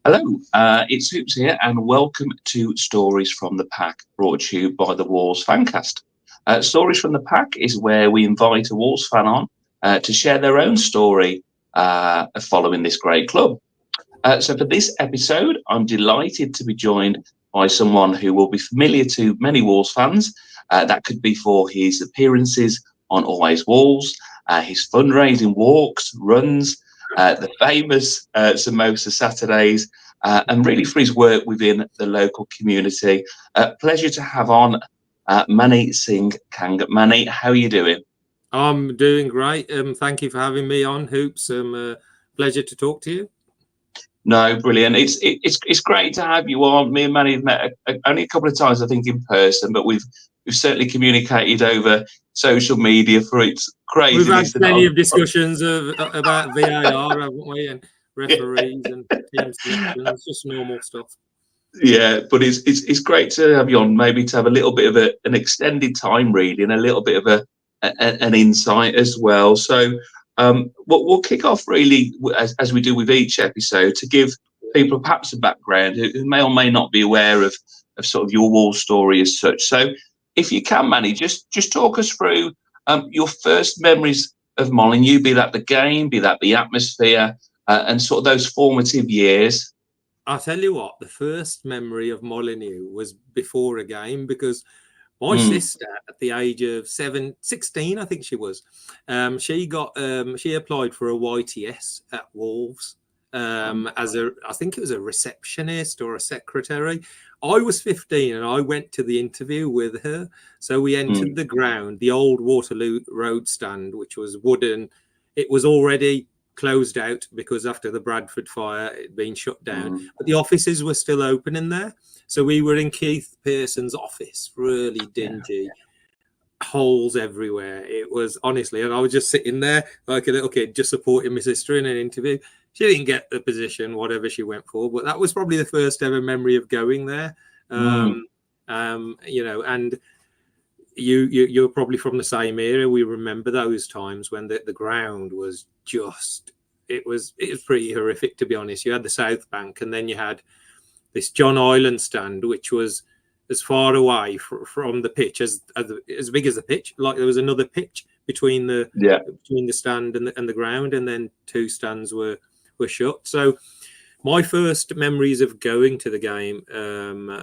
Hello, it's Hoops here, and welcome to Stories from the Pack, brought to you by the Wolves Fancast. Stories from the Pack is where we invite a Wolves fan on to share their own story of following this great club. So for this episode, I'm delighted to be joined by someone who will be familiar to many Wolves fans. That could be for his appearances on Always Wolves, his fundraising walks, runs, the famous Samosa Saturdays, and really for his work within the local community. Pleasure to have on Manny Singh Kang. Manny, how are you doing? I'm doing great. Thank you for having me on, Hoops. Pleasure to talk to you. No, brilliant. It's great to have you on. Me and Manny have met only a couple of times, I think, in person, but we've certainly communicated over social media for its We've had craziness. plenty of discussions about VAR, haven't we, and referees and team selections, just normal stuff. Yeah, but it's great to have you on. Maybe to have a little bit of an extended time reading, a little bit of an insight as well. So we'll kick off really as we do with each episode to give people perhaps a background who may or may not be aware of sort of your wall story as such. So if you can, Manny, just talk us through your first memories of Molineux, be that the game, be that the atmosphere, and sort of those formative years. I'll tell you what, the first memory of Molineux was before a game because my sister, at the age of 16, I think she was, she applied for a YTS at Wolves I think it was a receptionist or a secretary. I was 15 and I went to the interview with her. So we entered the ground, the old Waterloo Road stand, which was wooden. It was already closed out because after the Bradford fire, it had been shut down. But the offices were still open in there. So we were in Keith Pearson's office, really dingy, holes everywhere. It was honestly, and I was just sitting there like a little kid, just supporting my sister in an interview. She didn't get the position, whatever she went for, but that was probably the first ever memory of going there. And you're probably from the same era. We remember those times when the ground was just, it was pretty horrific, to be honest. You had the South Bank, and then you had this John Island stand, which was as far away from the pitch as big as the pitch. Like there was another pitch between the stand and the ground, and then two stands were shut. So my first memories of going to the game,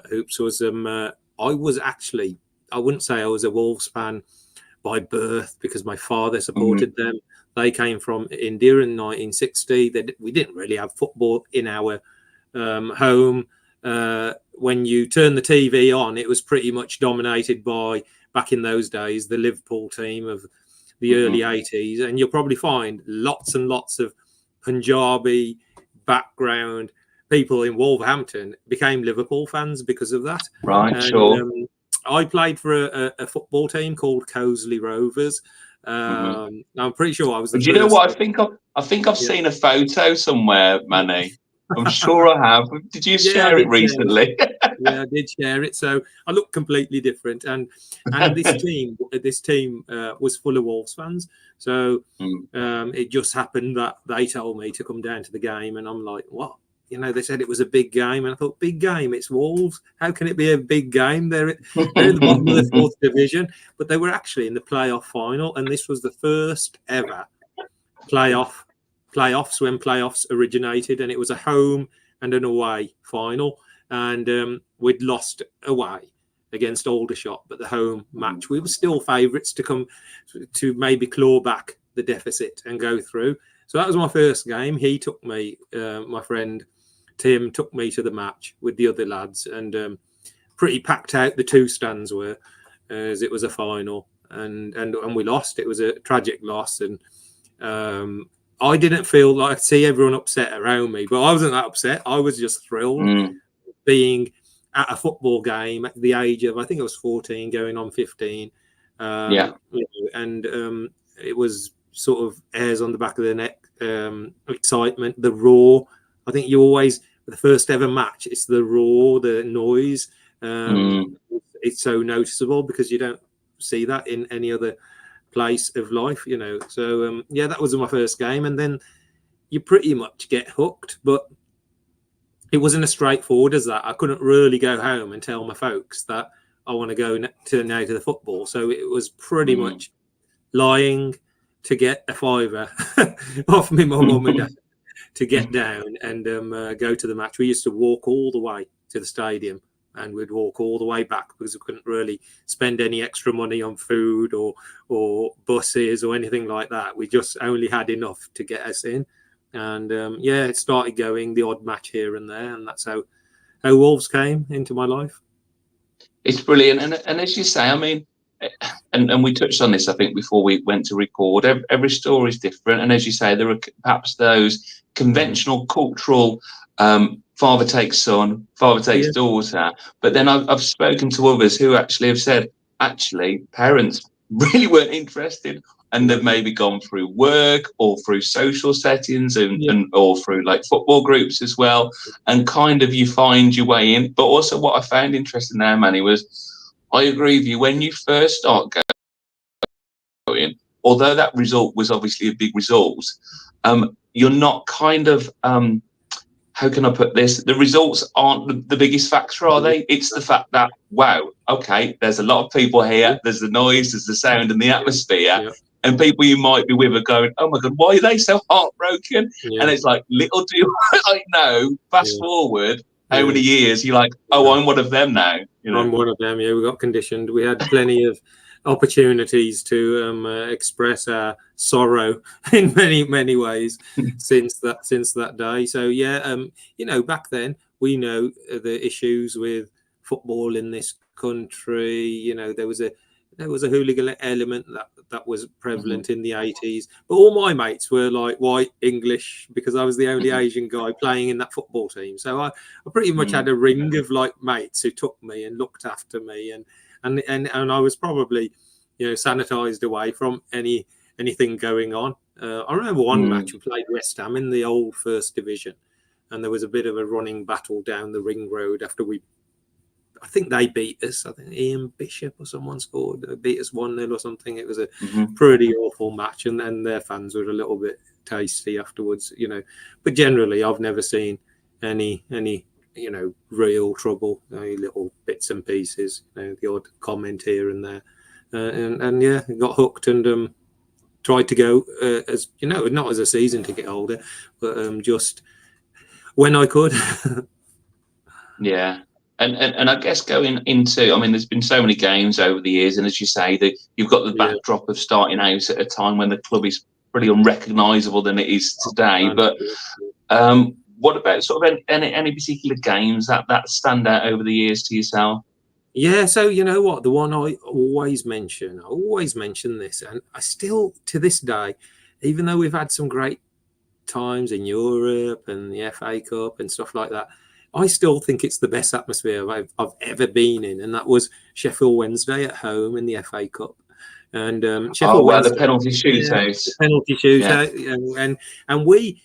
Hoops, was I wouldn't say I was a Wolves fan by birth because my father supported them. They came from India in 1960. We didn't really have football in our home. When you turn the TV on, it was pretty much dominated by, back in those days, the Liverpool team of the early 80s. And you'll probably find lots and lots of Punjabi background people in Wolverhampton became Liverpool fans because of that. Right, and, sure. I played for a football team called Coseley Rovers. I'm pretty sure I was the But first. you know what? I think I've seen a photo somewhere, Manny. I'm sure I have. Did you share it recently? Yeah, I did share it. So I look completely different, and this team was full of Wolves fans. So it just happened that they told me to come down to the game, and I'm like, what? You know, they said it was a big game, and I thought, big game? It's Wolves. How can it be a big game? They're at the bottom of the 4th division, but they were actually in the playoff final, and this was the first ever playoffs when playoffs originated, and it was a home and an away final, and we'd lost away against Aldershot, but the home match we were still favourites to come to maybe claw back the deficit and go through. So that was my first game. He took me, my friend Tim took me to the match with the other lads, and pretty packed out the two stands were, as it was a final, and we lost. It was a tragic loss, and I didn't feel like I'd see everyone upset around me, but I wasn't that upset. I was just thrilled being at a football game at the age of, I think it was 14, going on 15. And it was sort of hairs on the back of the neck, excitement, the roar. I think you always, the first ever match, it's the roar, the noise. It's so noticeable because you don't see that in any other place of life, you know. So that was my first game, and then you pretty much get hooked. But it wasn't as straightforward as that. I couldn't really go home and tell my folks that I want to go now to the football. So it was pretty much lying to get a fiver off me mum and dad to get down and go to the match. We used to walk all the way to the stadium, and we'd walk all the way back because we couldn't really spend any extra money on food or buses or anything like that. We just only had enough to get us in. And it started going the odd match here and there, and that's how Wolves came into my life. It's brilliant, and as you say, I mean, and we touched on this, I think, before we went to record. Every story is different, and as you say, there are perhaps those conventional cultural father takes son, father takes daughter. But then I've spoken to others who actually have said, actually, parents really weren't interested, and they've maybe gone through work or through social settings and or through like football groups as well, and kind of you find your way in. But also what I found interesting there, Manny, was I agree with you, when you first start going, although that result was obviously a big result, you're not kind of how can I put this? The results aren't the biggest factor, are they? It's the fact that, wow, okay, there's a lot of people here, there's the noise, there's the sound and the atmosphere, and people you might be with are going, oh my God, why are they so heartbroken? And it's like, little do I know, fast forward how many years, you're like, oh, I'm one of them now. You know? I'm one of them, we got conditioned. We had plenty of opportunities to express our sorrow in many ways since that day. So back then we know the issues with football in this country. There was a hooligan element that was prevalent in the 80s, but all my mates were like white English because I was the only Asian guy playing in that football team. So I pretty much had a ring of like mates who took me and looked after me, and I was probably sanitized away from anything going on. I remember one match we played West Ham in the old First Division, and there was a bit of a running battle down the ring road after I think they beat us. I think Ian Bishop or someone scored. They beat us 1-0 or something. It was a pretty awful match, and their fans were a little bit tasty afterwards, But generally, I've never seen any real trouble. Little bits and pieces, the odd comment here and there, got hooked and tried to go as not as a season ticket holder, but just when I could. Yeah. And I guess going into, I mean, there's been so many games over the years, and as you say, that you've got the backdrop of starting out at a time when the club is pretty unrecognisable than it is today. But what about sort of any particular games that stand out over the years to yourself? Yeah, so you know what, the one I always mention this, and I still to this day, even though we've had some great times in Europe and the FA Cup and stuff like that, I still think it's the best atmosphere I've ever been in, and that was Sheffield Wednesday at home in the FA Cup. And Sheffield Wednesday, the penalty shootout. The penalty shootout, and we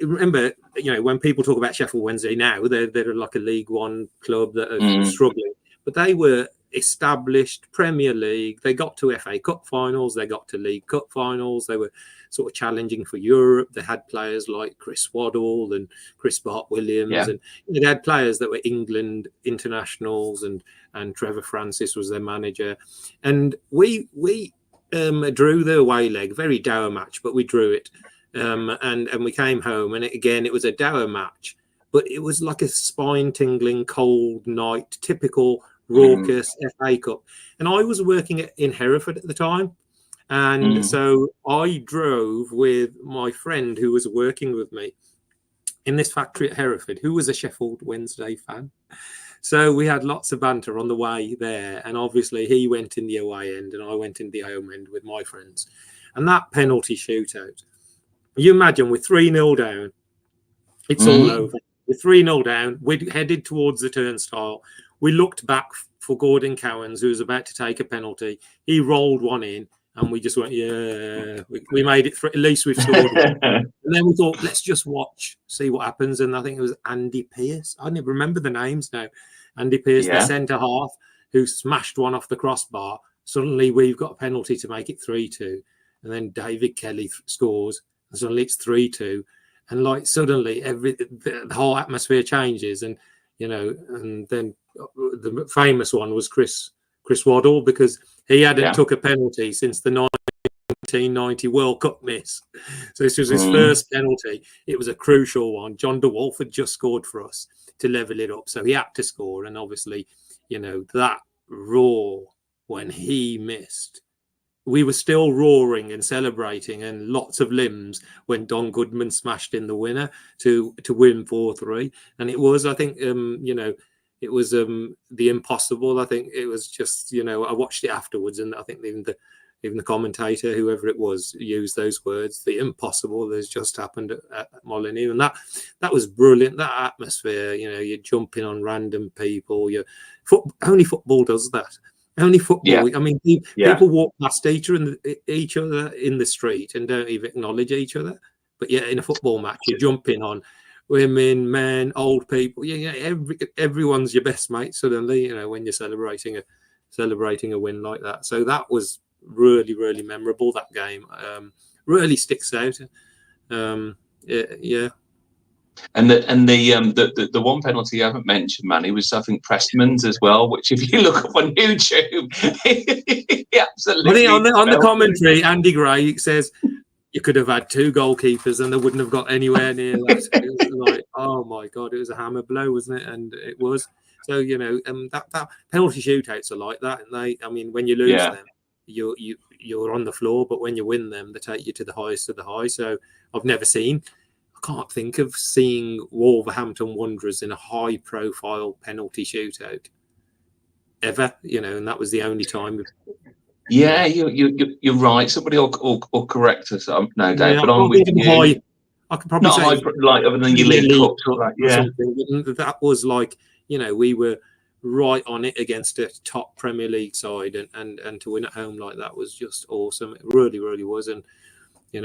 remember, when people talk about Sheffield Wednesday now, they're like a League One club that are struggling, but they were established Premier League. They got to FA Cup finals, they got to League Cup finals, they were sort of challenging for Europe. They had players like Chris Waddle and Chris Bart-Williams, and they had players that were England internationals, and Trevor Francis was their manager. And we drew the away leg, very dour match, but we drew it. And we came home, and it was a dour match, but it was like a spine-tingling cold night, typical raucous FA Cup. And I was working in Hereford at the time, and so I drove with my friend who was working with me in this factory at Hereford, who was a Sheffield Wednesday fan. So we had lots of banter on the way there, and obviously he went in the away end and I went in the home end with my friends. And that penalty shootout, you imagine we're 3-0 down, it's all over. We're 3-0 down, we headed towards the turnstile. We looked back for Gordon Cowans, who was about to take a penalty. He rolled one in, and we just went, we made it. At least we've scored one. And then we thought, let's just watch, see what happens. And I think it was Andy Pearce. I never remember the names now. Andy Pearce, the centre half, who smashed one off the crossbar. Suddenly we've got a penalty to make it 3-2. And then David Kelly scores, and suddenly it's 3-2. and like suddenly the whole atmosphere changes, and and then the famous one was Chris Waddle, because he hadn't took a penalty since the 1990 World Cup miss. So this was his first penalty. It was a crucial one. John de Wolf had just scored for us to level it up, so he had to score. And obviously, that roar when he missed, we were still roaring and celebrating and lots of limbs when Don Goodman smashed in the winner to win 4-3. And it was, I think, it was the impossible. I think it was just, I watched it afterwards, and I think even the commentator, whoever it was, used those words. The impossible has just happened at Molineux, and that was brilliant. That atmosphere, you're jumping on random people. Only football does that. Only football. Yeah. I mean, people walk past each other in the street and don't even acknowledge each other. But yeah, in a football match, you're jumping on women, men, old people. Everyone's your best mate suddenly. When you're celebrating a win like that. So that was really, really memorable. That game really sticks out. Yeah. And the one penalty you haven't mentioned, Manny, was I think Prestman's as well, which if you look up on YouTube, absolutely. I think on the commentary, Andy Gray says you could have had 2 goalkeepers and they wouldn't have got anywhere near that. It was like, oh my God, it was a hammer blow, wasn't it? And it was. So that penalty shootouts are like that, and when you lose them, you're on the floor, but when you win them, they take you to the highest of the high. So I've never seen. Can't think of seeing Wolverhampton Wanderers in a high-profile penalty shootout ever, and that was the only time. Yeah, you're right. Somebody will correct us. No doubt, but I'm with you. I could probably say like other than your league cup, something. That was like we were right on it against a top Premier League side, and to win at home like that was just awesome. It really, really was, and I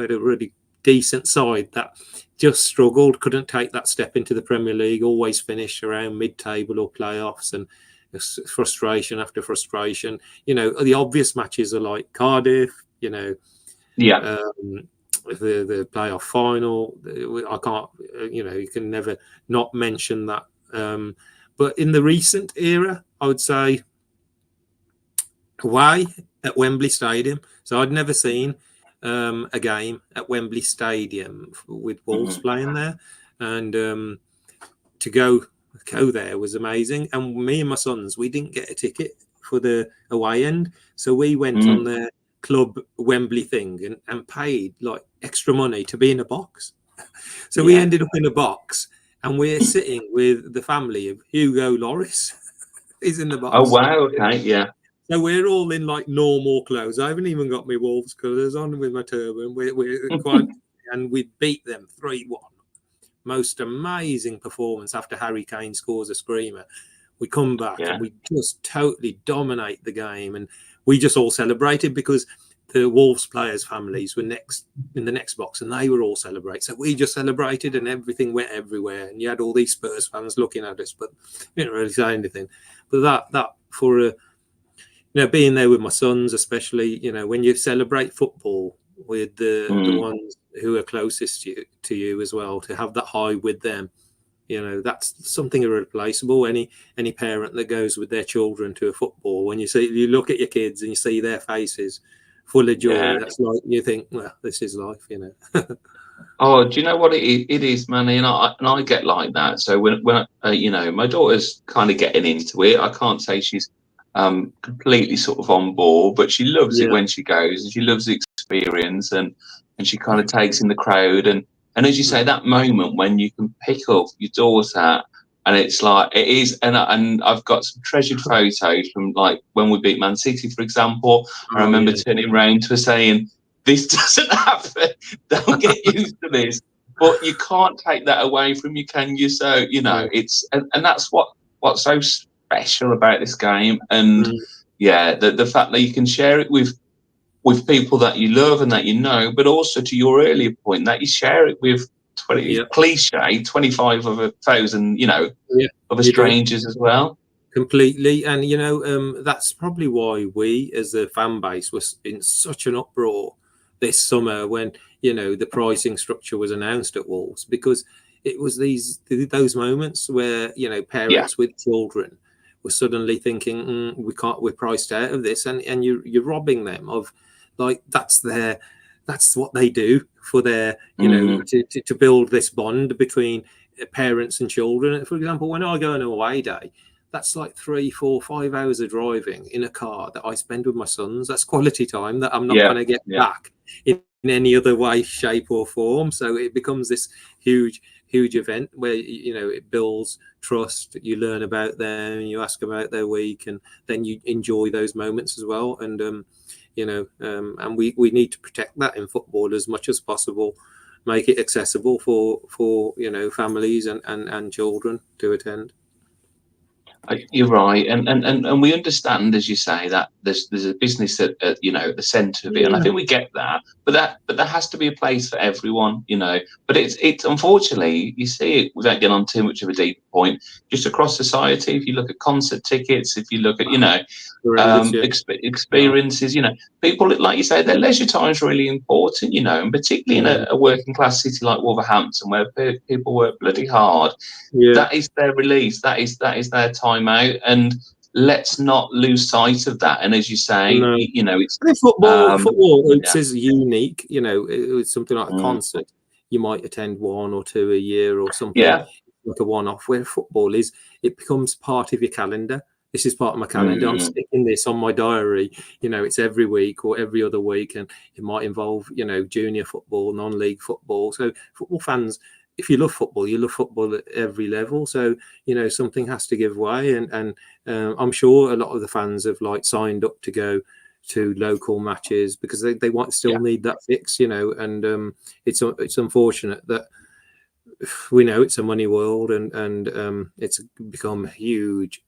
had a really decent side that just struggled, couldn't take that step into the Premier League, always finished around mid-table or playoffs, and frustration after frustration. The obvious matches are like Cardiff, the playoff final. I can't, you can never not mention that. But in the recent era, I would say away at Wembley Stadium. So I'd never seen a game at Wembley Stadium with Wolves playing there, and to go there was amazing. And me and my sons, we didn't get a ticket for the away end, so we went on the club Wembley thing and paid like extra money to be in a box. So we ended up in a box, and we're sitting with the family of Hugo Lloris. He's in the box. Oh wow! Okay, yeah. So we're all in like normal clothes. I haven't even got my Wolves colours on with my turban. We're quite, and we beat them 3-1. Most amazing performance after Harry Kane scores a screamer. We come back and we just totally dominate the game, and we just all celebrated because the Wolves players' families were in the next box, and they were all celebrating. So we just celebrated, and everything went everywhere. And you had all these Spurs fans looking at us, but didn't really say anything. But that for being there with my sons, especially, when you celebrate football with the ones who are closest to you as well, to have that high with them, that's something irreplaceable. Any parent that goes with their children to a football, when you look at your kids and you see their faces full of joy, that's like, you think, well, this is life, Oh, do you know what it is, Manny? And I get like that. So when my daughter's kind of getting into it, I can't say she's completely sort of on board, but she loves it when she goes, and she loves the experience, and she kind of takes in the crowd, and as you say, that moment when you can pick up your daughter, and it's like it is, and I've got some treasured photos from like when we beat Man City, for example. I remember turning around to her saying, "This doesn't happen. Don't get used to this." But you can't take that away from you, can you? So it's and that's what's so special about this game, and the fact that you can share it with people that you love and that but also, to your earlier point, that you share it with 25 of 1,000 other strangers as well. Completely. And that's probably why we as a fan base was in such an uproar this summer when the pricing structure was announced at Wolves, because it was those moments where parents with children were suddenly thinking, we're priced out of this, and you're robbing them of, like, that's what they do for their to build this bond between parents and children. For example, when I go on an away day, that's like 3, 4, 5 hours of driving in a car that I spend with my sons. That's quality time that I'm not going to get back in any other way, shape, or form. So it becomes this huge event where it builds trust. You learn about them, you ask about their week, and then you enjoy those moments as well. And and we need to protect that in football as much as possible. Make it accessible for families and children to attend. You're right, and we understand, as you say, that there's a business at the centre of it, and I think we get that. But there has to be a place for everyone, But it's unfortunately, you see it, without getting on too much of a deep point, just across society. If you look at concert tickets, if you look at experiences, people, like you say, their leisure time is really important, and particularly in a working class city like Wolverhampton, where people work bloody hard. That is their release. That is their time out, and let's not lose sight of that. And as you say, it's football is unique. It's something like a concert. You might attend 1 or 2 a year or something, like a one-off. Where football is, it becomes part of your calendar. This is part of my calendar. I'm sticking this on my diary. It's every week or every other week, and it might involve junior football, non-league football. So football fans, if you love football, you love football at every level. So something has to give way, and I'm sure a lot of the fans have signed up to go to local matches because they want still need that fix, and it's unfortunate that we know it's a money world, and it's become huge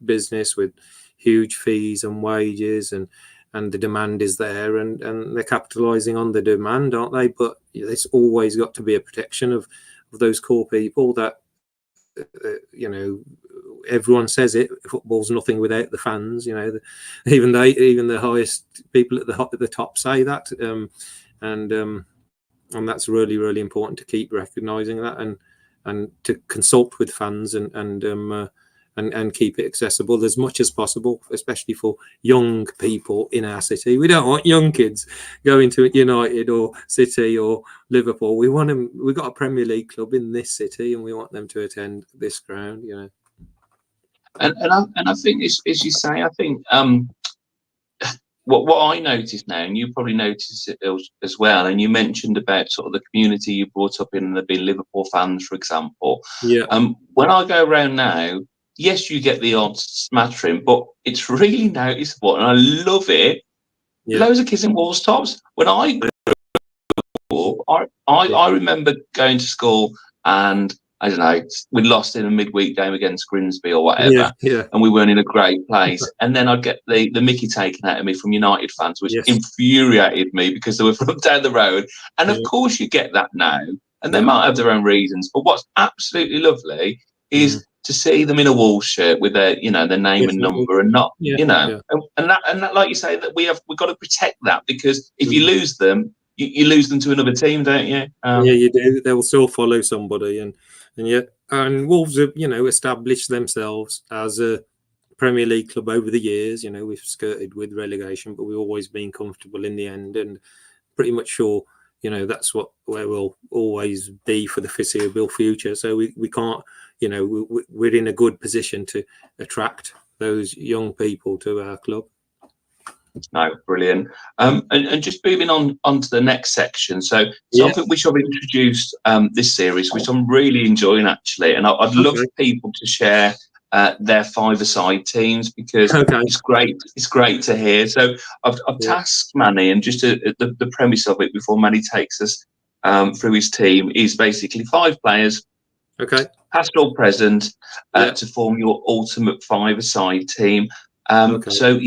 business with huge fees and wages, and the demand is there, and they're capitalizing on the demand, aren't they? But there's always got to be a protection of those core people that everyone says it, football's nothing without the fans. Even the highest people at the top say that, and that's really, really important to keep recognizing that, and to consult with fans and keep it accessible as much as possible, especially for young people in our city. We don't want young kids going to United or City or Liverpool. We want them. We've got a Premier League club in this city, and we want them to attend this ground. And I think, as you say, I think what I noticed now, and you probably noticed it as well, and you mentioned about sort of the community you brought up in, there being Liverpool fans, for example. When I go around now, yes, you get the odd smattering, but it's really noticeable, and I love it. Loads of kids in Wolves tops. When I grew up, I remember going to school, and I don't know, we lost in a midweek game against Grimsby or whatever, and we weren't in a great place. And then I'd get the mickey taken out of me from United fans, which infuriated me because they were from down the road. And of course you get that now, and they might have their own reasons. But what's absolutely lovely is to see them in a Wolves shirt with their, their name and number, and not, and that, like you say, that we've got to protect that, because if you lose them, you lose them to another team, don't you? You do. They will still follow somebody, and Wolves have, established themselves as a Premier League club over the years. We've skirted with relegation, but we've always been comfortable in the end, and pretty much sure, that's where we'll always be for the foreseeable future. So we can't, we're in a good position to attract those young people to our club. No, brilliant. And just moving on to the next section. So something which I've introduced this series, which I'm really enjoying actually, and I'd love people to share their five-a-side teams, because it's great. It's great to hear. So I've tasked Manny, and just the premise of it before Manny takes us through his team is basically 5 players, past or present, to form your ultimate five-a-side team. So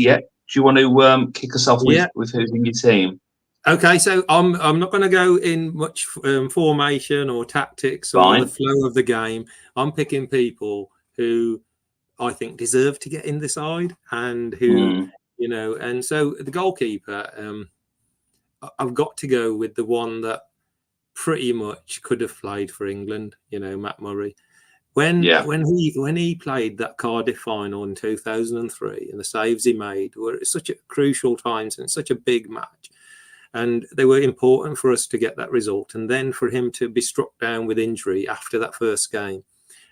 do you want to kick us off with who's in your team? Okay, so I'm not going to go in much formation or tactics or the flow of the game. I'm picking people who I think deserve to get in the side, and who, and so the goalkeeper, I've got to go with the one that pretty much could have played for England. Matt Murray. When he played that Cardiff final in 2003, and the saves he made were at such a crucial times and such a big match, and they were important for us to get that result. And then for him to be struck down with injury after that first game,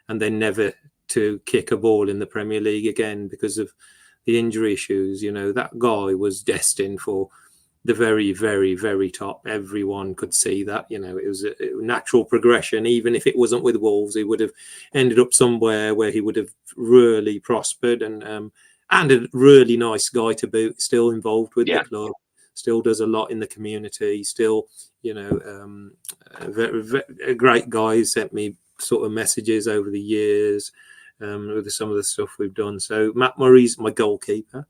and then never to kick a ball in the Premier League again because of the injury issues, that guy was destined for the very, very, very top. Everyone could see that. It was a natural progression. Even if it wasn't with Wolves, he would have ended up somewhere where he would have really prospered, and a really nice guy to boot. Still involved with the club, still does a lot in the community. Still, a great guy. He sent me sort of messages over the years with some of the stuff we've done. So Matt Murray's my goalkeeper.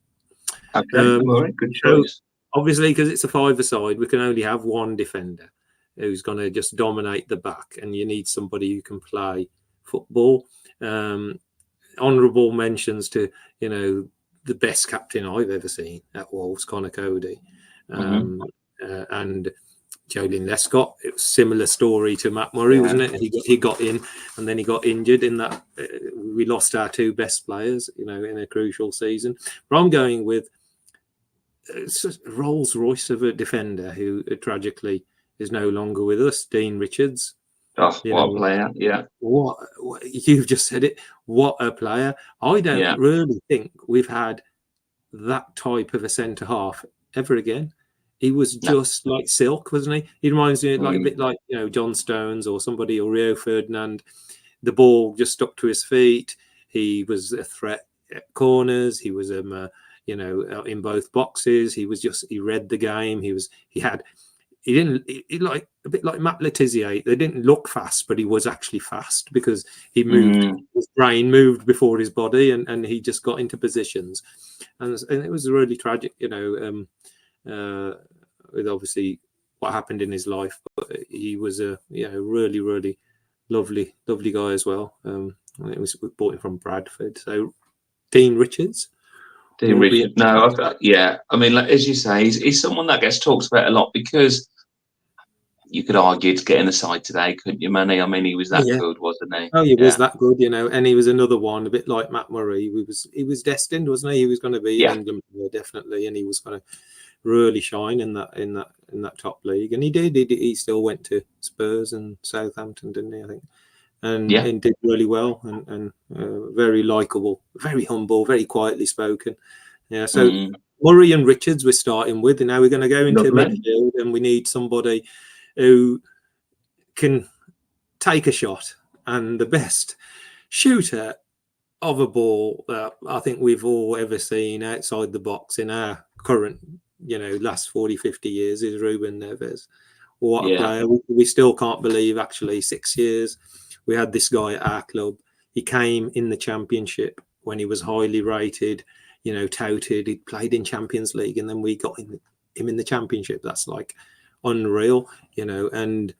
Okay, Murray, good choice. Obviously, because it's a five-a-side, we can only have one defender who's going to just dominate the back, and you need somebody who can play football. Honourable mentions to, the best captain I've ever seen at Wolves, Conor Cody, and Jolien Lescott. It was a similar story to Matt Murray, wasn't it? He got in, and then he got injured in that. We lost our two best players, in a crucial season. But I'm going with Rolls Royce of a defender who tragically is no longer with us, Dean Richards. Oh, what a player! Yeah, what you've just said it. What a player! I don't really think we've had that type of a centre half ever again. He was just like silk, wasn't he? He reminds me a bit like John Stones or somebody, or Rio Ferdinand. The ball just stuck to his feet. He was a threat at corners. He was in both boxes. He read the game. He like a bit like Matt Letizia. They didn't look fast, but he was actually fast because he moved. His brain moved before his body, and he just got into positions, and it was really tragic, with obviously what happened in his life. But he was a really, really lovely guy as well. We bought him from Bradford. So Dean Richards. Richard. No, I mean, like, as you say, he's someone that gets talked about a lot because you could argue to get in the side today, couldn't you, Manny? I mean, he was that good, wasn't he? Oh, he was that good, and he was another one, a bit like Matt Murray. He was destined, wasn't he? He was going to be in England definitely, and he was going to really shine in that top league, and he did. He still went to Spurs and Southampton, didn't he? I think. And did really well, and very likable, very humble, very quietly spoken. Yeah, so Murray and Richards we're starting with, and now we're going to go into midfield, and we need somebody who can take a shot. And the best shooter of a ball that I think we've all ever seen outside the box in our current, last 40, 50 years is Ruben Neves. What a player. We still can't believe, actually, 6 years. We had this guy at our club. He came in the Championship when he was highly rated, touted. He played in Champions League, and then we got him in the Championship. That's like unreal, and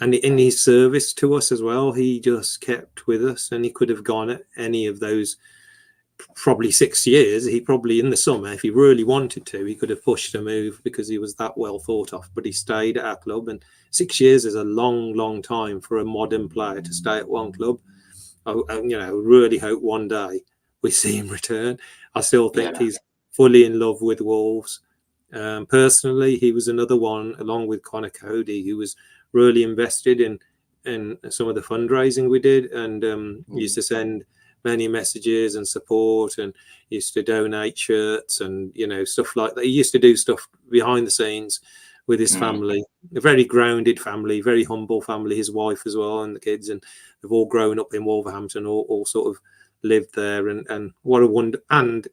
in his service to us as well, he just kept with us, and he could have gone at any of those probably 6 years. He probably, in the summer, if he really wanted to, he could have pushed a move because he was that well thought of, but he stayed at our club, and 6 years is a long time for a modern player to stay at one club. I really hope one day we see him return. I still think he's fully in love with Wolves. Personally, he was another one, along with Conor Cody, who was really invested in some of the fundraising we did, and used to send many messages and support, and used to donate shirts and stuff like that. He used to do stuff behind the scenes with his family, a very grounded family, very humble family, his wife as well, and the kids, and they've all grown up in Wolverhampton, all sort of lived there, and what a wonder. And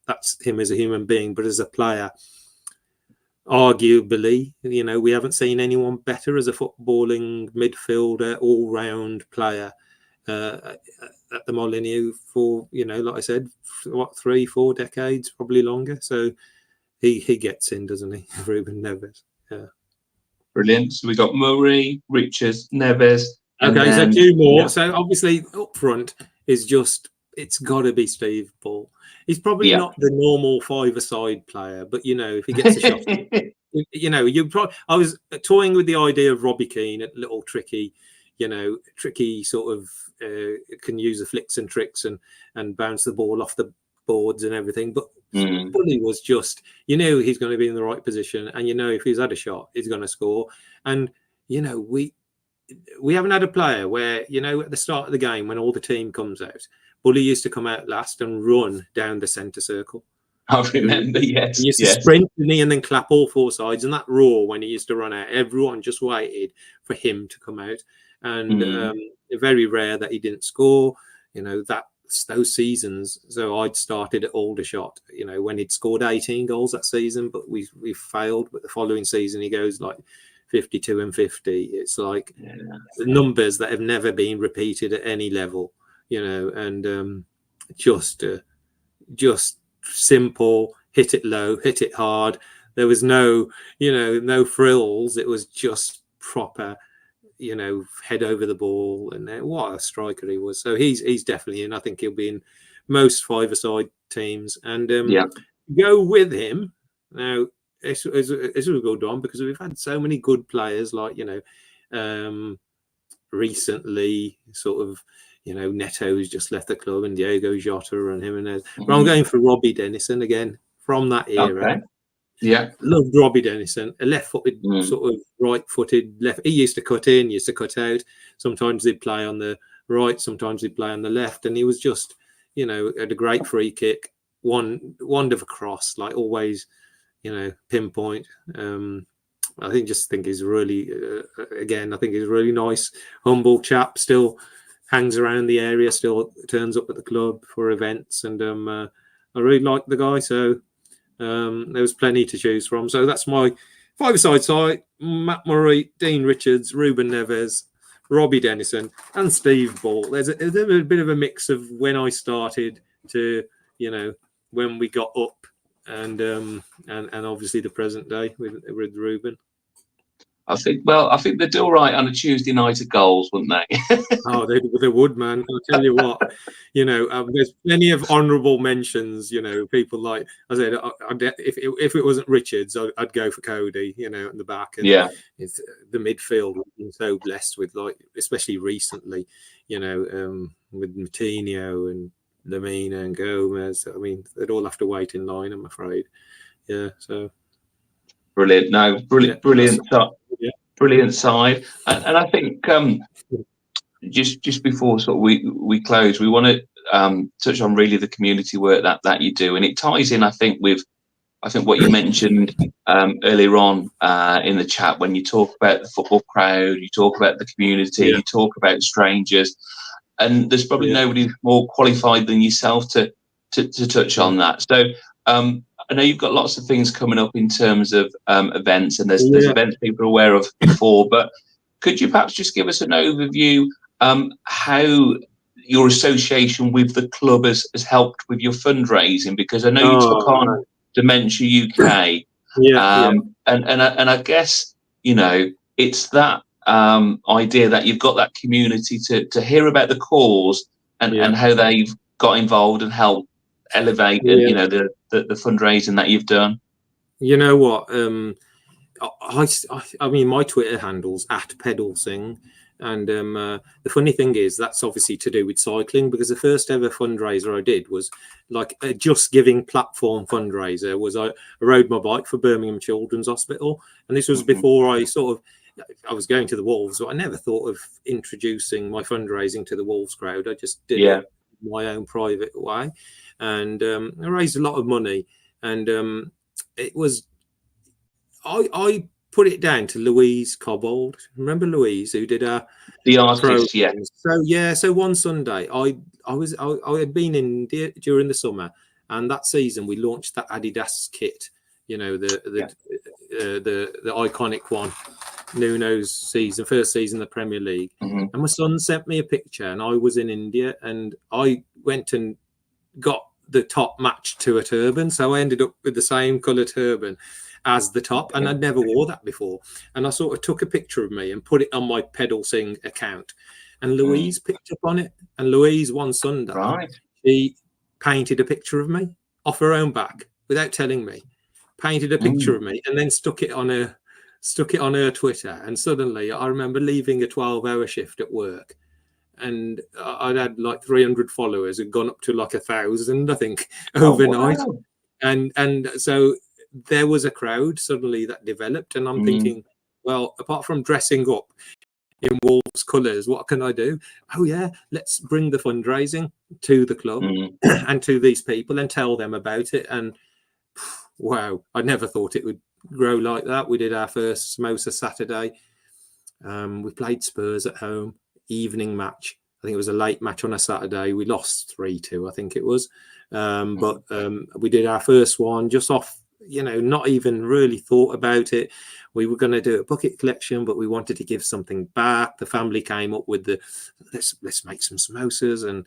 that's him as a human being, but as a player, arguably, we haven't seen anyone better as a footballing midfielder, all-round player at the Molineux for, like I said, 3-4 decades, probably longer. So he gets in, doesn't he, Ruben Neves? Yeah. Brilliant. So we got Murray, Richards, Neves. Okay, so two more. Yeah. So obviously up front is it's got to be Steve Ball. He's probably not the normal five-a-side player, but if he gets a shot, you know, I was toying with the idea of Robbie Keane, a little tricky, tricky sort of can use the flicks and tricks and bounce the ball off the boards and everything. But Bully was just, he's going to be in the right position, and if he's had a shot, he's going to score. And we haven't had a player where, at the start of the game when all the team comes out, Bully used to come out last and run down the centre circle. I remember, yes. He used to sprint and then clap all four sides, and that roar when he used to run out, everyone just waited for him to come out. And very rare that he didn't score. Those seasons. So I'd started at Aldershot, when he'd scored 18 goals that season, but we failed. But the following season he goes like 52 and 50. It's like the numbers that have never been repeated at any level, and just simple, hit it low, hit it hard. There was no frills. It was just proper, head over the ball. And what a striker he was. So he's definitely in. I think he'll be in most five-a-side teams. And go with him. Now, this will go down because we've had so many good players like, recently sort of, Neto's just left the club and Diego Jota and Jimenez. But I'm going for Robbie Dennison again from that era. Okay. Yeah. Loved Robbie Dennison, a left-footed, sort of right-footed left. He used to cut in, used to cut out. Sometimes he'd play on the right, sometimes he'd play on the left. And he was just, had a great free kick, wonderful cross, like always, pinpoint. I think he's really, again, I think he's a really nice, humble chap, still hangs around the area, still turns up at the club for events. And I really like the guy. So there was plenty to choose from. So that's my five-a-side side: Matt Murray, Dean Richards, Ruben Neves, Robbie Dennison, and Steve Ball. There's a bit of a mix of when I started to, when we got up, and obviously the present day with Ruben. I think they'd do all right on a Tuesday night at goals, wouldn't they? Oh, they would, man. I'll tell you what, there's plenty of honourable mentions. People like I said, if it wasn't Richards, I'd go for Cody. In the back. And it's the midfield. We've been so blessed with, like, especially recently, with Moutinho and Lamina and Gomez. I mean, they'd all have to wait in line, I'm afraid. Yeah. So. Brilliant. No, brilliant. Brilliant side. And I think just before sort of we close, we want to touch on really the community work that you do, and it ties in, I think, with what you mentioned earlier on in the chat when you talk about the football crowd, you talk about the community, you talk about strangers, and there's probably nobody more qualified than yourself to touch on that. So. I know you've got lots of things coming up in terms of events, and there's events people are aware of before, but could you perhaps just give us an overview how your association with the club has helped with your fundraising? Because I know you took on Dementia UK, and I guess it's that idea that you've got that community to hear about the cause and how they've got involved and helped elevate the fundraising that you've done. You know what? I mean, my Twitter handle's @pedalsing, and the funny thing is that's obviously to do with cycling, because the first ever fundraiser I did was like a Just Giving platform fundraiser. I rode my bike for Birmingham Children's Hospital, and this was before I was going to the Wolves, so I never thought of introducing my fundraising to the Wolves crowd. I just did it my own private way. And I raised a lot of money, and it was I put it down to Louise Cobbold. Remember Louise, who did the artist? So one Sunday I had been in India during the summer, and that season we launched that Adidas kit, the iconic one, Nuno's first season of the Premier League. And my son sent me a picture, and I was in India, and I went and got the top matched to a turban, so I ended up with the same colour turban as the top, and I'd never wore that before. And I sort of took a picture of me and put it on my Pedal Sing account, and Louise picked up on it. And Louise, one Sunday, she painted a picture of me off her own back without telling me, painted a picture of me, and then stuck it on her Twitter. And suddenly I remember leaving a 12-hour shift at work, and I'd had like 300 followers, had gone up to like 1,000, I think, overnight. Oh, wow. And so there was a crowd suddenly that developed, and I'm thinking, well, apart from dressing up in Wolves colours, what can I do? Oh yeah, let's bring the fundraising to the club and to these people and tell them about it. And wow, I never thought it would grow like that. We did our first Samosa Saturday. We played Spurs at home, evening match. I think it was a late match on a Saturday. We lost 3-2, I think it was. But we did our first one just off, not even really thought about it. We were going to do a bucket collection, but we wanted to give something back. The family came up with let's make some samosas, and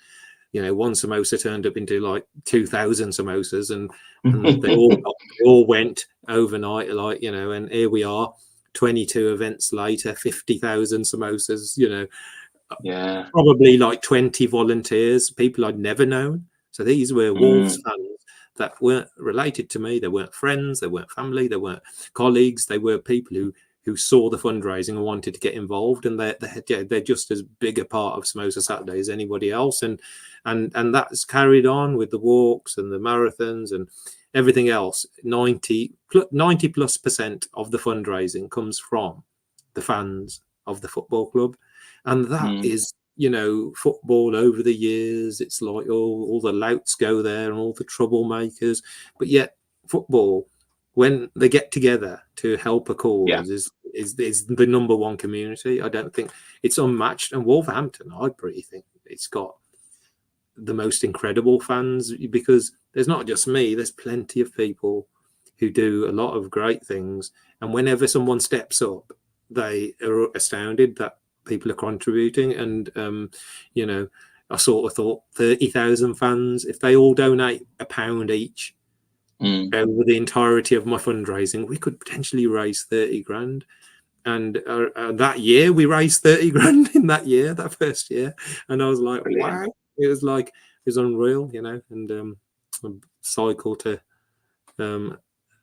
one samosa turned up into like 2,000 samosas, and they all went overnight, and here we are, 22 events later, 50,000 samosas, Yeah. probably like 20 volunteers, people I'd never known. So these were Wolves fans that weren't related to me. They weren't friends, they weren't family, they weren't colleagues. They were people who saw the fundraising and wanted to get involved, and they're just as big a part of Samosa Saturday as anybody else. And that's carried on with the walks and the marathons and everything else. 90+% of the fundraising comes from the fans of the football club, and that is football over the years. It's like all the louts go there and all the troublemakers, but yet football, when they get together to help a cause, is the number one community. I don't think it's unmatched. And Wolverhampton, I pretty think it's got the most incredible fans, because there's not just me, there's plenty of people who do a lot of great things, and whenever someone steps up, they are astounded that people are contributing. And I sort of thought 30,000 fans, if they all donate £1 each over the entirety of my fundraising, we could potentially raise 30 grand. And that year we raised 30 grand in that first year, and I was like, brilliant. Wow, it was unreal, and cycle to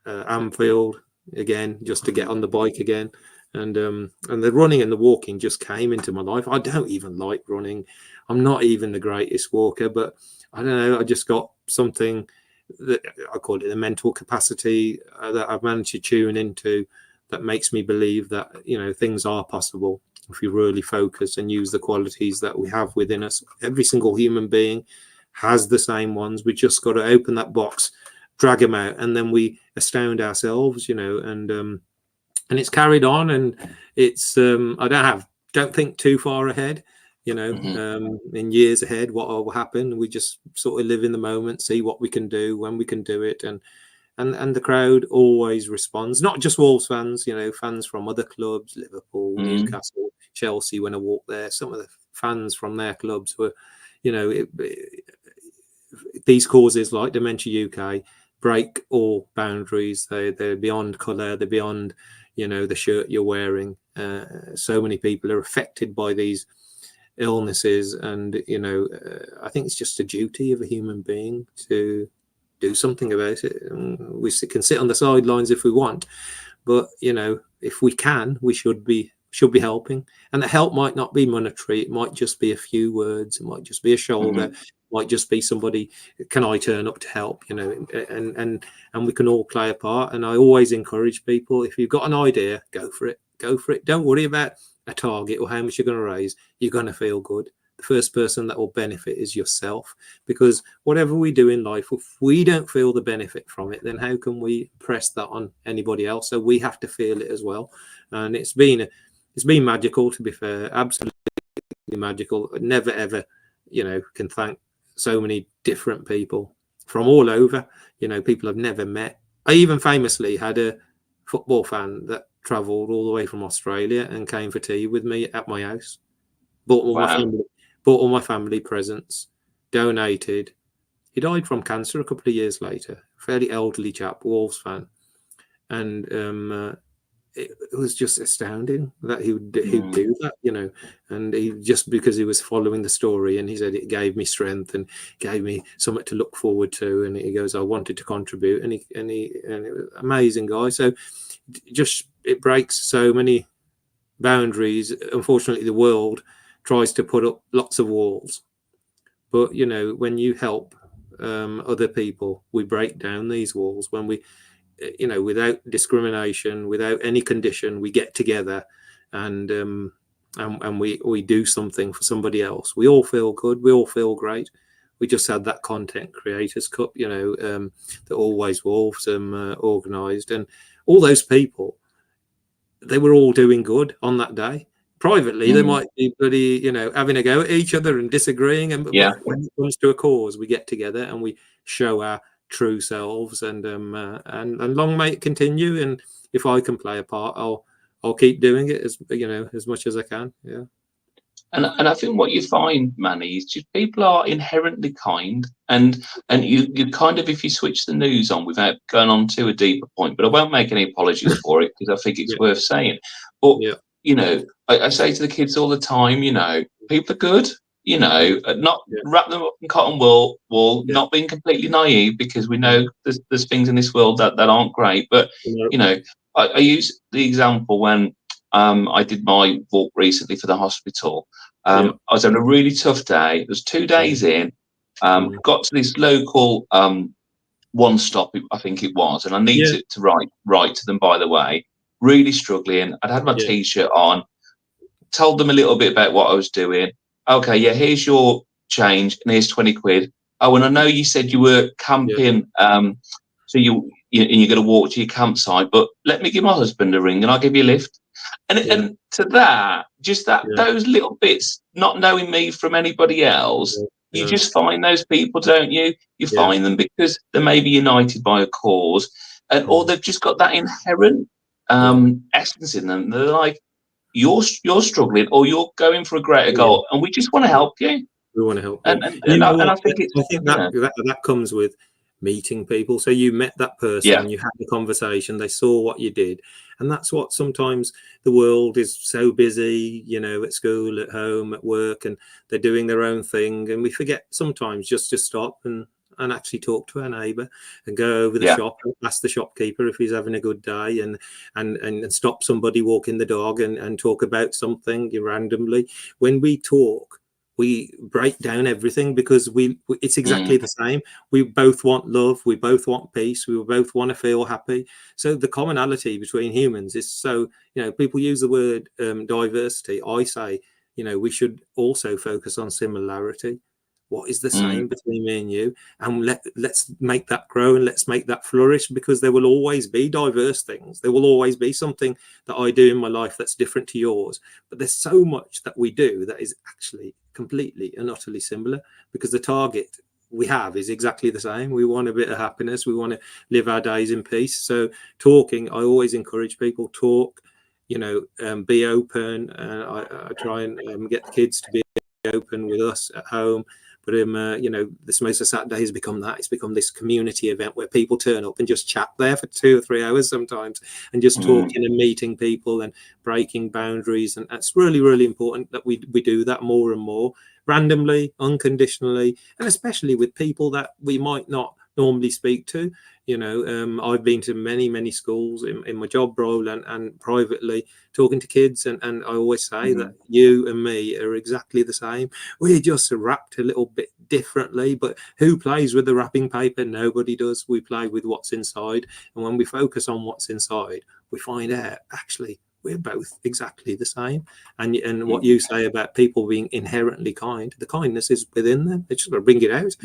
Anfield again just to get on the bike again. And the running and the walking just came into my life. I don't even like running. I'm not even the greatest walker, but I don't know, I just got something that I call it the mental capacity that I've managed to tune into, that makes me believe that things are possible if you really focus and use the qualities that we have within us. Every single human being has the same ones. We just got to open that box, drag them out, and then we astound ourselves, and it's carried on. And it's I don't think too far ahead, in years ahead what will happen. We just sort of live in the moment, see what we can do when we can do it, and the crowd always responds. Not just Wolves fans, fans from other clubs, Liverpool, Newcastle, Chelsea. When I walk there, some of the fans from their clubs were, these causes like Dementia UK break all boundaries. They're beyond colour, they're beyond the shirt you're wearing. So many people are affected by these illnesses, and I think it's just a duty of a human being to do something about it. We can sit on the sidelines if we want, but if we can, we should be helping. And the help might not be monetary, it might just be a few words, it might just be a shoulder, it might just be somebody, can I turn up to help, and we can all play a part. And I always encourage people, if you've got an idea, go for it. Don't worry about a target or how much you're going to raise. You're going to feel good. The first person that will benefit is yourself, because whatever we do in life, if we don't feel the benefit from it, then how can we press that on anybody else? So we have to feel it as well. And it's been magical, to be fair, absolutely magical. I never ever can thank so many different people from all over, people I've never met. I even famously had a football fan that travelled all the way from Australia and came for tea with me at my house, bought all my family presents, donated. He died from cancer a couple of years later, fairly elderly chap, Wolves fan. And it was just astounding that he'd do that, you know. And he, just because he was following the story, and he said it gave me strength and gave me something to look forward to. And he goes, I wanted to contribute, and it was an amazing guy. So just, it breaks so many boundaries. Unfortunately, the world tries to put up lots of walls, but you know, when you help other people, we break down these walls. When we, you know, without discrimination, without any condition, we get together and we do something for somebody else. We all feel good. We all feel great. We just had that Content Creators Cup, you know, that Always Wolves organised, and all those people, they were all doing good on that day. Privately, they might be bloody, you know, having a go at each other and disagreeing, and but when it comes to a cause, we get together and we show our true selves, and long may it continue. And if I can play a part, I'll keep doing it, as you know, as much as I can. Yeah. And I think what you find, Manny, is just people are inherently kind, and you kind of, if you switch the news on without going on to a deeper point, but I won't make any apologies for it because I think it's worth saying. But you know, I say to the kids all the time, you know, people are good. You know, not wrap them up in cotton wool, not being completely naive, because we know there's things in this world that aren't great. But you know, I use the example when I did my walk recently for the hospital. I was on a really tough day. It was 2 days in. Got to this local one stop, I think it was, and I need to write to them. By the way, really struggling. I'd had my T-shirt on. Told them a little bit about what I was doing. Okay, yeah, here's your change, and here's 20 quid. Oh, and I know you said you were camping, so you're going to walk to your campsite, but let me give my husband a ring, and I'll give you a lift. And to that, just those little bits, not knowing me from anybody else, you just find those people, don't you? You find them because they may be united by a cause, and or they've just got that inherent essence in them. They're like, you're struggling, or you're going for a greater goal, and we just want to help you. We want to help you. And I think that comes with meeting people. So you met that person, you had a conversation, they saw what you did, and that's what sometimes the world is so busy, you know, at school, at home, at work, and they're doing their own thing, and we forget sometimes just to stop and actually talk to our neighbour, and go over the shop and ask the shopkeeper if he's having a good day, and stop somebody walking the dog and talk about something randomly. When we talk, we break down everything, because it's exactly the same. We both want love, we both want peace, we both want to feel happy. So the commonality between humans is so, you know, people use the word diversity. I say, you know, we should also focus on similarity. What is the same between me and you? And let's make that grow, and let's make that flourish, because there will always be diverse things. There will always be something that I do in my life that's different to yours. But there's so much that we do that is actually completely and utterly similar, because the target we have is exactly the same. We want a bit of happiness. We want to live our days in peace. So talking, I always encourage people, talk, you know, be open. I try and get the kids to be open with us at home. But you know, the Samosa Saturday has become that. It's become this community event where people turn up and just chat there for 2 or 3 hours sometimes, and just talking and meeting people and breaking boundaries. And it's really, really important that we do that more and more, randomly, unconditionally, and especially with people that we might not normally speak to. You know, I've been to many schools in my job role and privately, talking to kids, and I always say that you and me are exactly the same. We're just wrapped a little bit differently, but who plays with the wrapping paper? Nobody does. We play with what's inside, and when we focus on what's inside, we find out actually we're both exactly the same. And what you say about people being inherently kind, the kindness is within them. They just got to bring it out.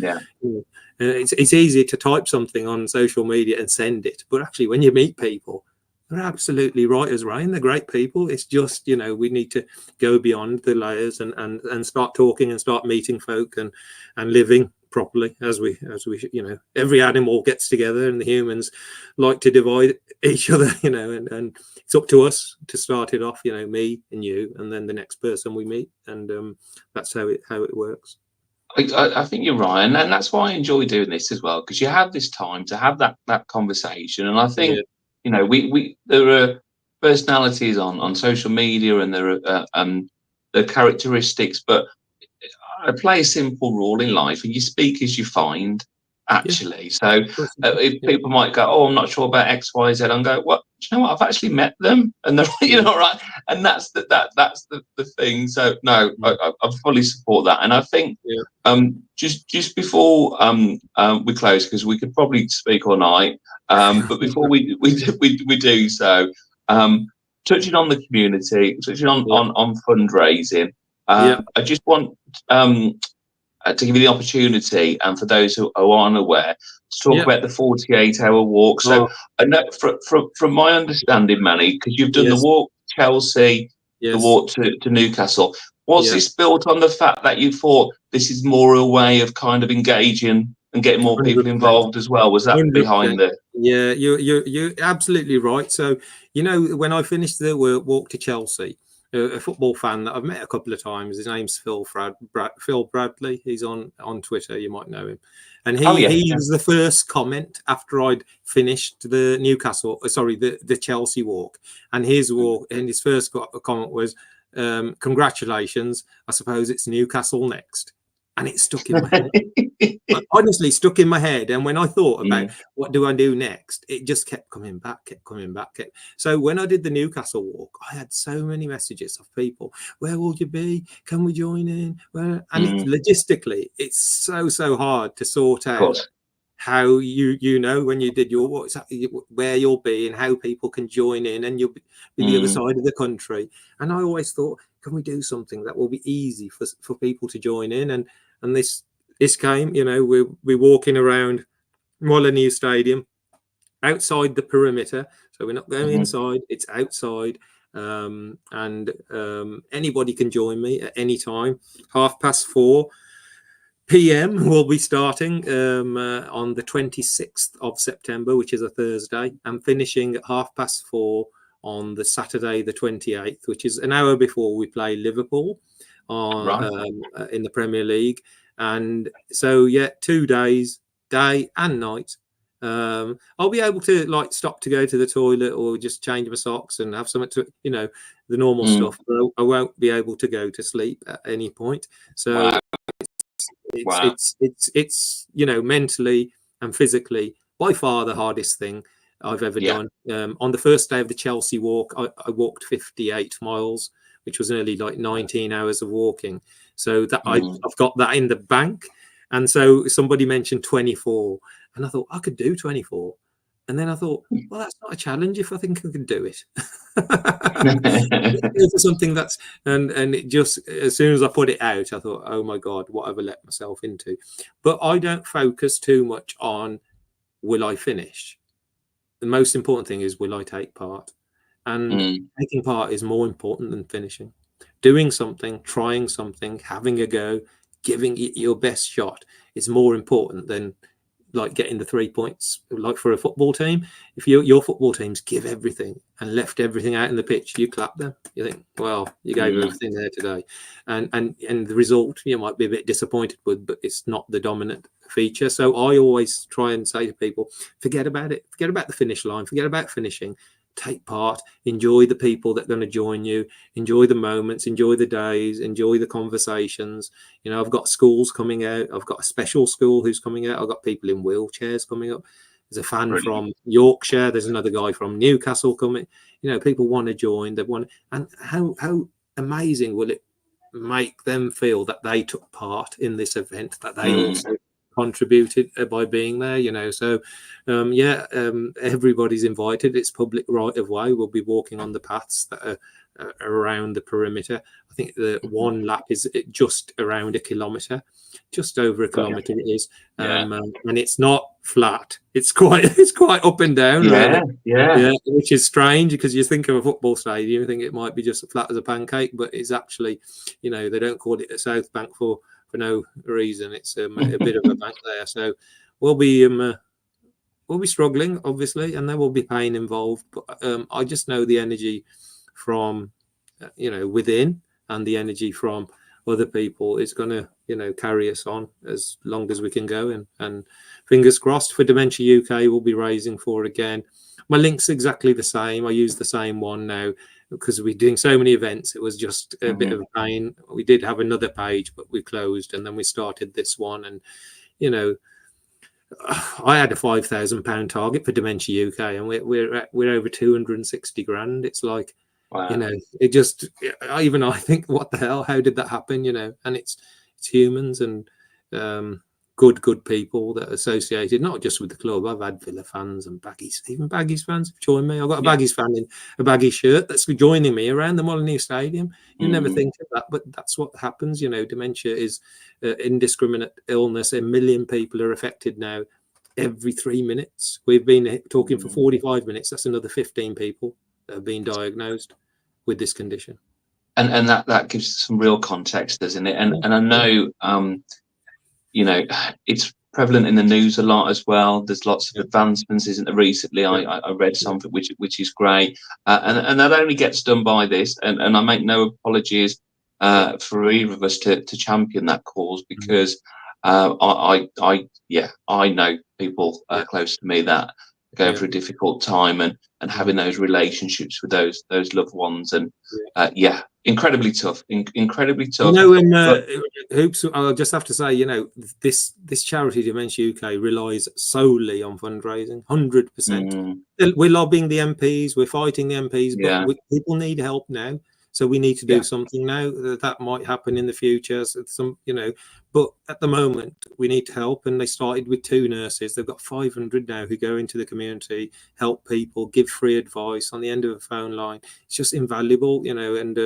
It's easy to type something on social media and send it, but actually when you meet people, they're absolutely right as rain. They're great people. It's just, you know, we need to go beyond the layers and start talking and start meeting folk and living properly as we you know, every animal gets together, and the humans like to divide each other, you know, and it's up to us to start it off, you know, me and you, and then the next person we meet, and that's how it works. I think you're right, and that's why I enjoy doing this as well, because you have this time to have that conversation. And I think you know, we there are personalities on social media and their characteristics, but I play a simple rule in life, and you speak as you find. Actually, so if people might go, "Oh, I'm not sure about X, Y, Z," I'm go, "What? Do you know what? I've actually met them, and they're right." And that's the thing. So no, I fully support that, and I think just before we close, because we could probably speak all night, but before we do so, touching on the community, touching on fundraising, I just want to give you the opportunity, and for those who are unaware, to talk about the 48-hour walk. So I know from my understanding, Manny, because you've done the walk to Chelsea, the walk to Newcastle, was this built on the fact that you thought this is more a way of kind of engaging and getting more people 100%. involved as well? Was that 100%. behind it? Yeah, you're absolutely right. So, when I finished the walk to Chelsea, a football fan that I've met a couple of times, his name's Phil Bradley. He's on Twitter. You might know him. And he was the first comment after I'd finished the the Chelsea walk. And his first comment was, "Congratulations. I suppose it's Newcastle next." And it stuck in my head. Honestly, stuck in my head. And when I thought about what do I do next, it just kept coming back. So when I did the Newcastle walk, I had so many messages of people. Where will you be? Can we join in? And logistically, it's so hard to sort out how when you did your walk, where you'll be and how people can join in, and you'll be the other side of the country. And I always thought, can we do something that will be easy for people to join in? And this came, we're walking around Molineux Stadium outside the perimeter. So we're not going inside, it's outside. And anybody can join me at any time. 4:30 p.m. we'll be starting on the 26th of September, which is a Thursday, and finishing at 4:30 on the Saturday, the 28th, which is an hour before we play Liverpool in the Premier League. And so, 2 days, day and night. I'll be able to stop to go to the toilet or just change my socks and have something to, the normal stuff. But I won't be able to go to sleep at any point. So it's mentally and physically by far the hardest thing I've ever done. On the first day of the Chelsea walk, I walked 58 miles, which was nearly 19 hours of walking. So that I've got that in the bank. And so somebody mentioned 24, and I thought I could do 24. And then I thought, well, that's not a challenge if I think I can do it. It's something that's, and it just, as soon as I put it out, I thought, oh my God, what have I let myself into? But I don't focus too much on, will I finish? The most important thing is, will I take part? And taking part is more important than finishing. Doing something, trying something, having a go, giving it your best shot is more important than getting the 3 points. Like for a football team, if your football teams give everything and left everything out in the pitch, you clap them. You think, well, you gave everything there today, and the result you might be a bit disappointed with, but it's not the dominant feature. So I always try and say to people, forget about it, forget about the finish line, forget about finishing. Take part, enjoy the people that are going to join you, enjoy the moments, enjoy the days, enjoy the conversations. I've got schools coming out. I've got a special school who's coming out. I've got people in wheelchairs coming up. There's a fan from Yorkshire. There's another guy from Newcastle coming. People want to join. They want, and how amazing will it make them feel that they took part in this event, that they also contributed by being there, so everybody's invited. It's public right of way. We'll be walking on the paths that are around the perimeter. I think the one lap is just around a kilometre, just over a kilometre it is, and it's not flat. It's quite up and down, which is strange because you think of a football stadium, you think it might be just as flat as a pancake, but it's actually, they don't call it a South Bank for no reason. It's a bit of a bank there. So we'll be struggling, obviously, and there will be pain involved. But I just know the energy from within, and the energy from other people, it's going to, you know, carry us on as long as we can go. And fingers crossed for Dementia UK, we'll be raising for again. My link's exactly the same. I use the same one now because we're doing so many events. It was just a bit of a pain. We did have another page, but we closed, and then we started this one. And, you know, I had a £5,000 target for Dementia UK, and we're over 260 grand. It's like, wow. You know, it just, even I think, what the hell? How did that happen? You know, and it's humans and good people that are associated not just with the club. I've had Villa fans and Baggies, even Baggies fans have joined me. I've got a Baggies fan in a Baggies shirt that's joining me around the Molineux Stadium. You never think of that, but that's what happens. You know, dementia is indiscriminate illness. 1 million people are affected now every 3 minutes. We've been talking for 45 minutes. That's another 15 people that have been diagnosed with this condition. And that gives some real context, doesn't it? And I know, you know, it's prevalent in the news a lot as well. There's lots of advancements, isn't there? Recently, I read something which is great, and that only gets done by this. And I make no apologies for either of us to champion that cause, because I know people close to me that are going through a difficult time, and having those relationships with those loved ones, and incredibly tough, incredibly tough. You know, Hoops, I'll just have to say, you know, this charity, Dementia UK, relies solely on fundraising, 100%. We're lobbying the MPs, we're fighting the MPs, but people need help now. So we need to do something now. That might happen in the future. So you know, but at the moment we need to help. And they started with 2 nurses. They've got 500 now who go into the community, help people, give free advice on the end of a phone line. It's just invaluable, you know. And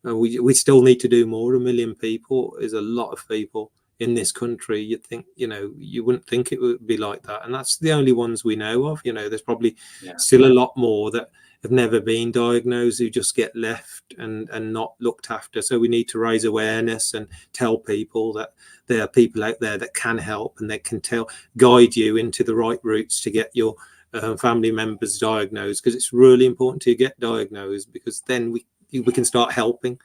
we still need to do more. 1 million people is a lot of people in this country. You'd think, you know, you wouldn't think it would be like that. And that's the only ones we know of. You know, there's probably still a lot more that have never been diagnosed, who just get left and not looked after. So we need to raise awareness and tell people that there are people out there that can help, and that can guide you into the right routes to get your family members diagnosed, because it's really important to get diagnosed, because then we can start helping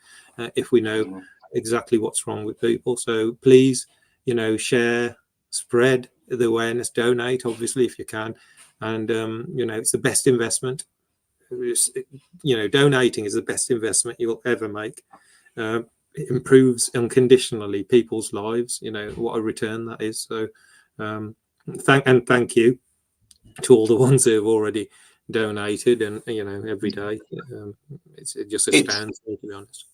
if we know exactly what's wrong with people. So please, you know, share, spread the awareness, donate, obviously, if you can. And, you know, it's the best investment. You know, donating is the best investment you'll ever make. It improves unconditionally people's lives. You know what a return that is. So thank you to all the ones who have already donated, and you know, every day it just astounds me, to be honest.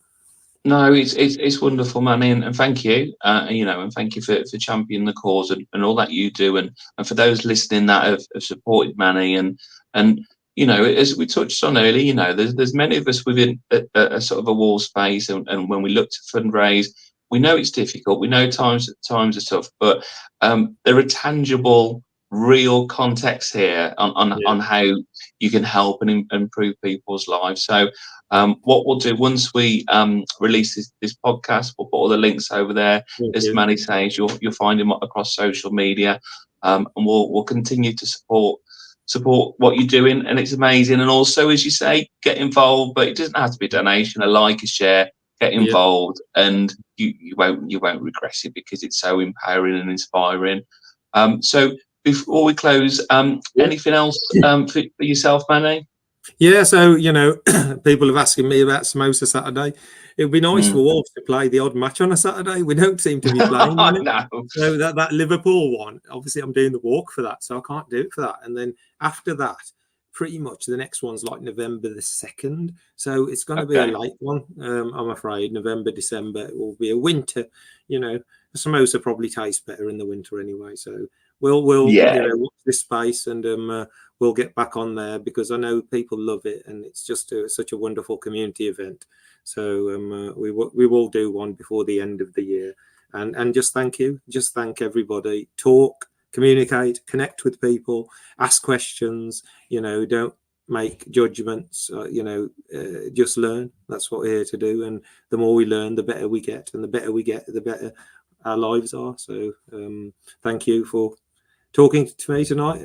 No, it's wonderful, Manny, and thank you. You know, and thank you for championing the cause and all that you do, and for those listening that have supported Manny, and you know, as we touched on earlier, you know, there's many of us within a sort of a wall space, and when we look to fundraise, we know it's difficult. We know times are tough, but there are tangible, real contexts here on how you can help and improve people's lives. So what we'll do once we release this podcast, we'll put all the links over there. As Manny says, you'll find him across social media, and we'll continue to support what you're doing, and it's amazing. And also, as you say, get involved, but it doesn't have to be a donation, a like, a share. Get involved, and you won't regret it, because it's so empowering and inspiring. So before we close, anything else for yourself, Manny? Yeah, so, you know, people have asking me about Samosa Saturday. It would be nice for Wolves to play the odd match on a Saturday. We don't seem to be playing. No. So that Liverpool one, obviously I'm doing the walk for that, so I can't do it for that. And then after that, pretty much the next one's like November the 2nd. So it's going to be a late one, I'm afraid. November, December, it will be a winter. You know, samosa probably tastes better in the winter anyway. So we'll you know, watch this space, and we'll get back on there, because I know people love it, and it's just such a wonderful community event. So we will do one before the end of the year, and just thank everybody. Talk, communicate, connect with people, ask questions. You know, don't make judgments. You know, just learn. That's what we're here to do. And the more we learn, the better we get, and the better we get, the better our lives are. So thank you for talking to me tonight.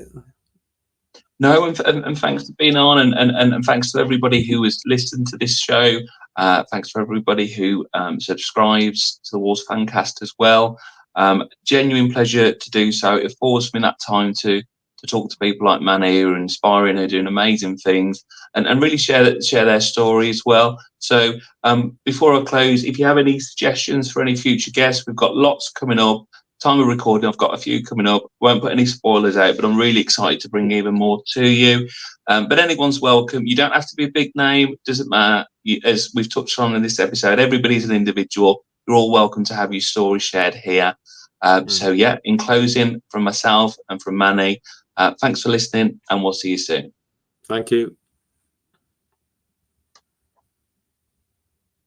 No, and thanks for being on, and thanks to everybody who has listened to this show. Thanks for everybody who subscribes to the Wolves Fancast as well. Genuine pleasure to do so. It affords me that time to talk to people like Manny, who are inspiring, who are doing amazing things, and really share their story as well. So before I close, if you have any suggestions for any future guests, we've got lots coming up. Time of recording, I've got a few coming up. Won't put any spoilers out, but I'm really excited to bring even more to you. But anyone's welcome. You don't have to be a big name. Doesn't matter. As we've touched on in this episode, everybody's an individual. You're all welcome to have your story shared here. So yeah, in closing, from myself and from Manny, thanks for listening, and we'll see you soon. Thank you.